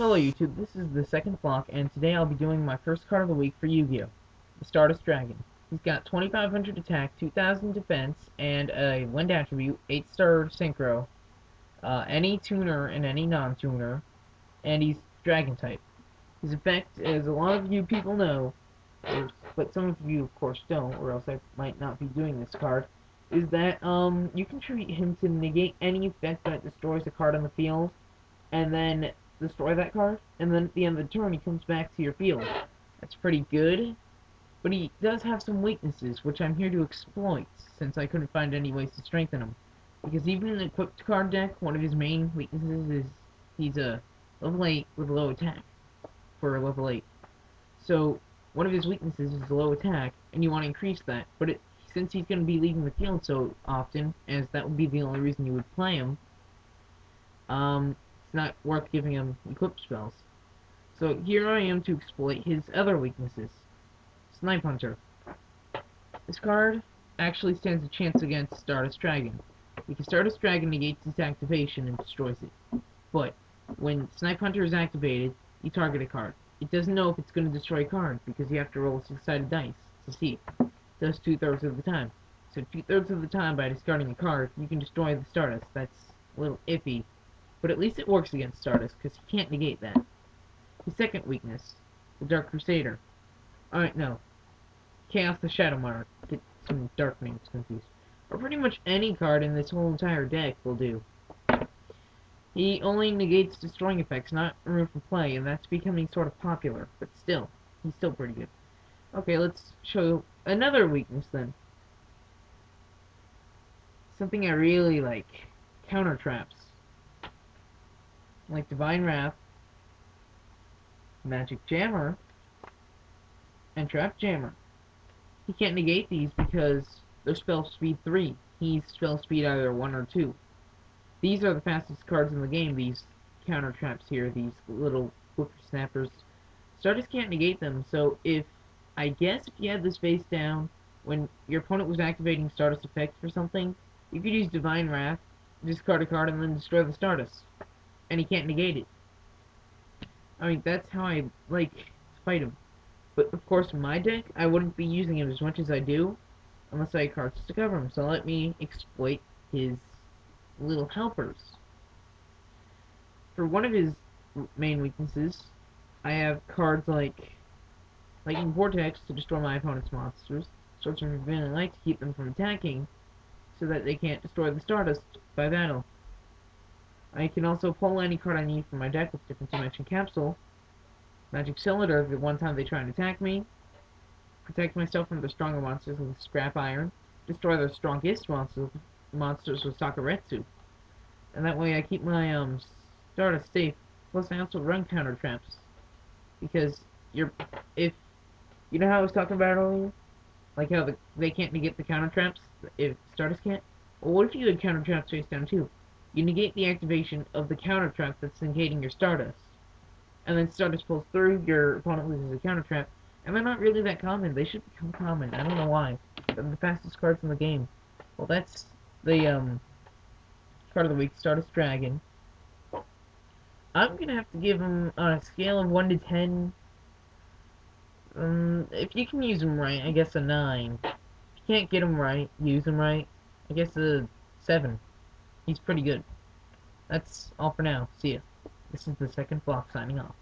Hello YouTube, this is the second block, and today I'll be doing my first card of the week for Yu-Gi-Oh! The Stardust Dragon. He's got 2500 attack, 2000 defense, and a wind attribute, 8-star synchro, any tuner and any non-tuner, and he's dragon type. His effect, as a lot of you people know, but some of you of course don't, or else I might not be doing this card, is that you can treat him to negate any effect that destroys a card on the field, and then destroy that card, and then at the end of the turn he comes back to your field. That's pretty good, but he does have some weaknesses, which I'm here to exploit, since I couldn't find any ways to strengthen him. Because even in an equipped card deck, one of his main weaknesses is he's a level 8 with low attack, for a level 8. So, one of his weaknesses is low attack, and you want to increase that, but since he's going to be leaving the field so often, as that would be the only reason you would play him, it's not worth giving him equip spells. So here I am to exploit his other weaknesses. Snipe Hunter. This card actually stands a chance against Stardust Dragon, because Stardust Dragon negates its activation and destroys it. But when Snipe Hunter is activated, you target a card. It doesn't know if it's going to destroy a card, because you have to roll a 6-sided dice to see. It does 2/3 of the time. So 2/3 of the time, by discarding a card, you can destroy the Stardust. That's a little iffy. But at least it works against Stardust, because he can't negate that. His second weakness, the Dark Crusader. Alright, no. Chaos the Shadow Monarch. Get some dark names confused. Or pretty much any card in this whole entire deck will do. He only negates destroying effects, not removed from play, and that's becoming sort of popular. But still, he's still pretty good. Okay, let's show another weakness then. Something I really like. Counter traps. Like Divine Wrath, Magic Jammer, and Trap Jammer. He can't negate these because they're spell speed 3. He's spell speed either 1 or 2. These are the fastest cards in the game, these counter traps here, these little whippersnappers. Stardust can't negate them, so if you had this face down when your opponent was activating Stardust effect for something, you could use Divine Wrath, discard a card, and then destroy the Stardust. And he can't negate it. I mean, that's how I like to fight him. But of course, in my deck, I wouldn't be using him as much as I do unless I had cards to cover him. So let me exploit his little helpers. For one of his main weaknesses, I have cards like Lightning Vortex to destroy my opponent's monsters, Swords of Revealing Light to keep them from attacking, so that they can't destroy the Stardust by battle. I can also pull any card I need from my deck with Different Dimension Capsule, Magic Cylinder the one time they try and attack me, protect myself from the stronger monsters with Scrap Iron, destroy their strongest monsters with Sakuretsu, and that way I keep my Stardust safe. Plus I also run counter traps, because if you know how I was talking about earlier, like how they can't negate the counter traps if Stardust can't. Well, what if you had counter traps face down too? You negate the activation of the counter trap that's negating your Stardust. And then Stardust pulls through, your opponent loses a counter trap. And they're not really that common. They should become common. I don't know why. They're the fastest cards in the game. Well, that's the card of the week, Stardust Dragon. I'm gonna have to give him, on a scale of 1 to 10, if you can use him right, I guess a 9. If you can't get him right, use him right, I guess a 7. He's pretty good. That's all for now. See ya. This is the second block signing off.